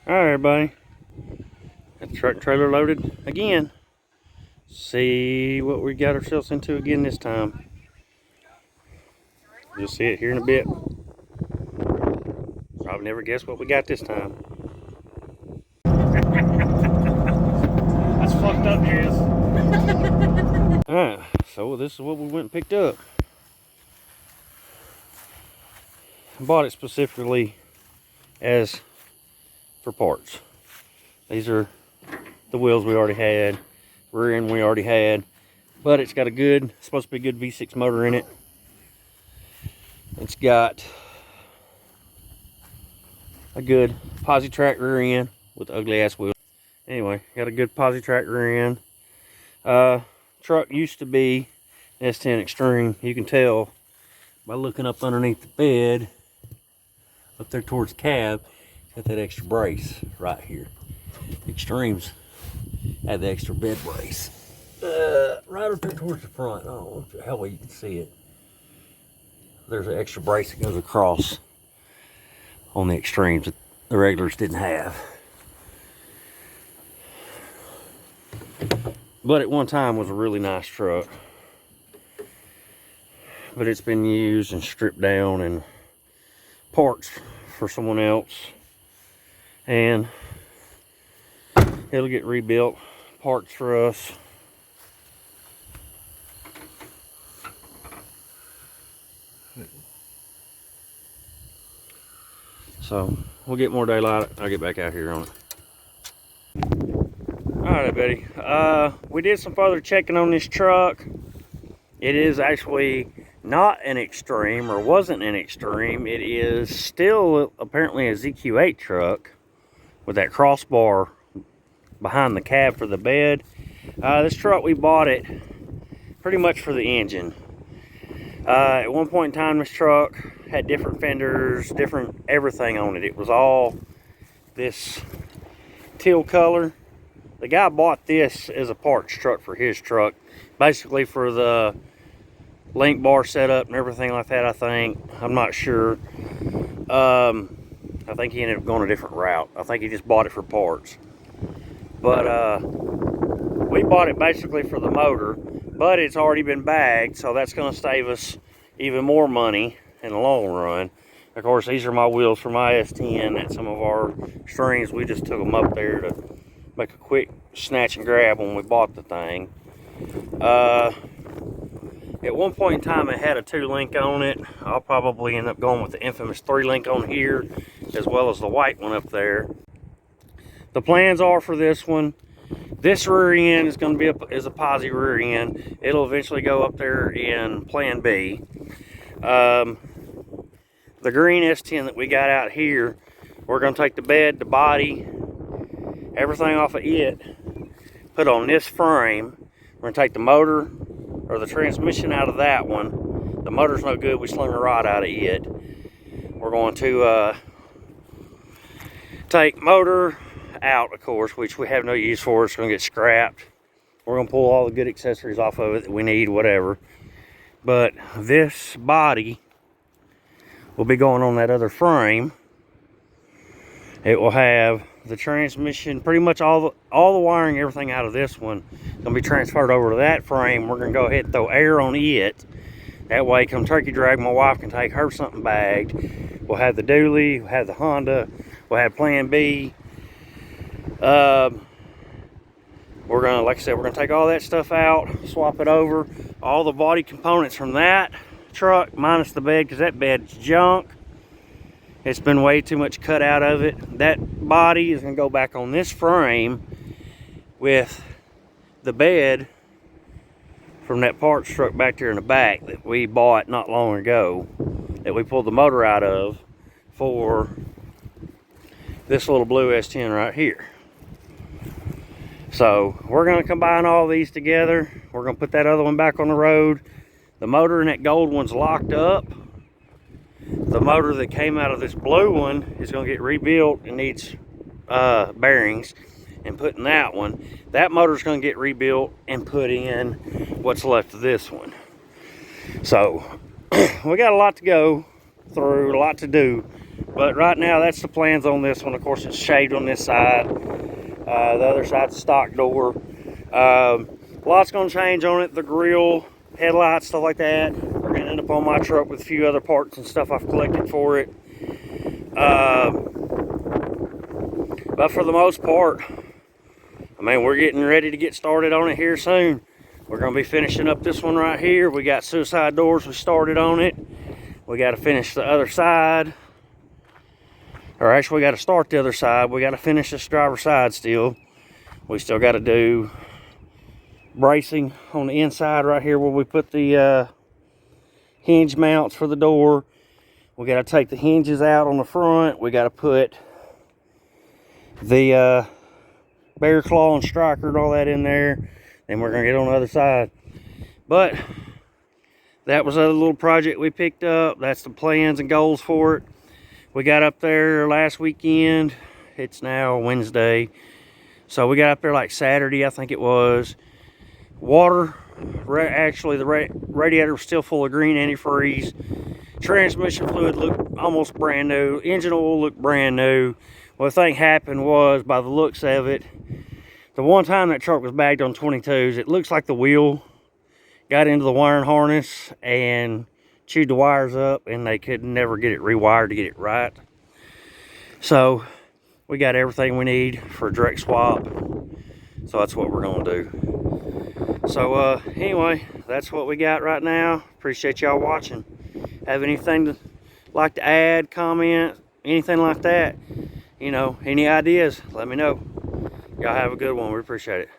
Alright, everybody. Got the truck and trailer loaded again. See what we got ourselves into again this time. You'll see it here in a bit. Probably never guess what we got this time. That's fucked up, Jazz. Alright, so this is what we went and picked up. I bought it specifically as for parts. These are the wheels we already had, rear end we already had, but it's got a good, supposed to be a good V6 motor in it. It's got a good Positrack rear end with ugly ass wheels. Anyway, got a good Positrack rear end. Truck used to be S10 Extreme. You can tell by looking up underneath the bed, up there towards the cab, got that extra brace right here. Extremes had the extra bed brace. Right up there towards the front. I don't know how well you can see it. There's an extra brace that goes across on the Extremes that the regulars didn't have. But at one time was a really nice truck. But it's been used and stripped down and parts for someone else. And it'll get rebuilt. Parts for us. So we'll get more daylight. I'll get back out here on it. Alright, buddy. We did some further checking on this truck. It is actually not an Extreme, or wasn't an Extreme. It is still apparently a ZQ8 truck with that crossbar behind the cab for the bed. This truck, we bought it pretty much for the engine. At one point in time, this truck had different fenders, different everything on it. It was all this teal color. The guy bought this as a parts truck for his truck, basically for the link bar setup and everything like that, I think. I'm not sure. I think he ended up going a different route. I think he just bought it for parts. But we bought it basically for the motor, but it's already been bagged, so that's going to save us even more money in the long run. Of course, these are my wheels for my S10 at some of our Extremes. We just took them up there to make a quick snatch and grab when we bought the thing. At one point in time, it had a 2-link on it. I'll probably end up going with the infamous 3-link on here, as well as the white one up there. The plans are for this one, this rear end is going to be a posi rear end. It'll eventually go up there in Plan B. The green S10 that we got out here, we're going to take the bed, the body, everything off of it, put on this frame. We're going to take the motor or the transmission out of that one. The motor's no good, we slung a rod out of it. We're going to take motor out, of course, which we have no use for. It's going to get scrapped. We're going to pull all the good accessories off of it that we need, whatever. But this body will be going on that other frame. It will have the transmission, pretty much all the wiring, everything out of this one going to be transferred over to that frame. We're going to go ahead and throw air on it. That way, come turkey drag, my wife can take her something bagged. We'll have the dually, we'll have the Honda, we'll have Plan B. We're gonna, like I said, we're gonna take all that stuff out, swap it over. All the body components from that truck, minus the bed, because that bed's junk. It's been way too much cut out of it. That body is gonna go back on this frame with the bed from that parts truck back there in the back that we bought not long ago, that we pulled the motor out of for this little blue S10 right here. So we're going to combine all these together. We're going to put that other one back on the road. The motor in that gold one's locked up. The motor that came out of this blue one is going to get rebuilt and needs bearings and put in that one. That motor's going to get rebuilt and put in what's left of this one. So we got a lot to go through, a lot to do. But right now, that's the plans on this one. Of course, it's shaved on this side. The other side's a stock door. Lots gonna change on it. The grill, headlights, stuff like that. We're gonna end up on my truck with a few other parts and stuff I've collected for it. But for the most part, I mean, we're getting ready to get started on it here soon. We're gonna be finishing up this one right here. We got suicide doors we started on it. We gotta finish the other side. Or actually, we gotta start the other side. We gotta finish this driver's side still. We still gotta do bracing on the inside right here where we put the hinge mounts for the door. We got to take the hinges out on the front. We got to put the bear claw and striker and all that in there. Then we're going to get on the other side. But that was a little project we picked up. That's the plans and goals for it. We got up there last weekend. It's now Wednesday. So we got up there like Saturday, I think it was. Water, actually the radiator was still full of green antifreeze. Transmission fluid looked almost brand new. Engine oil looked brand new. What I think happened was, by the looks of it, the one time that truck was bagged on 22s, it looks like the wheel got into the wiring harness and chewed the wires up, and they could never get it rewired to get it right. So we got everything we need for a direct swap. So that's what we're gonna do. So anyway, that's what we got right now. Appreciate y'all watching. Have anything to like to add, comment, anything like that, you know, any ideas, let me know. Y'all have a good one. We appreciate it.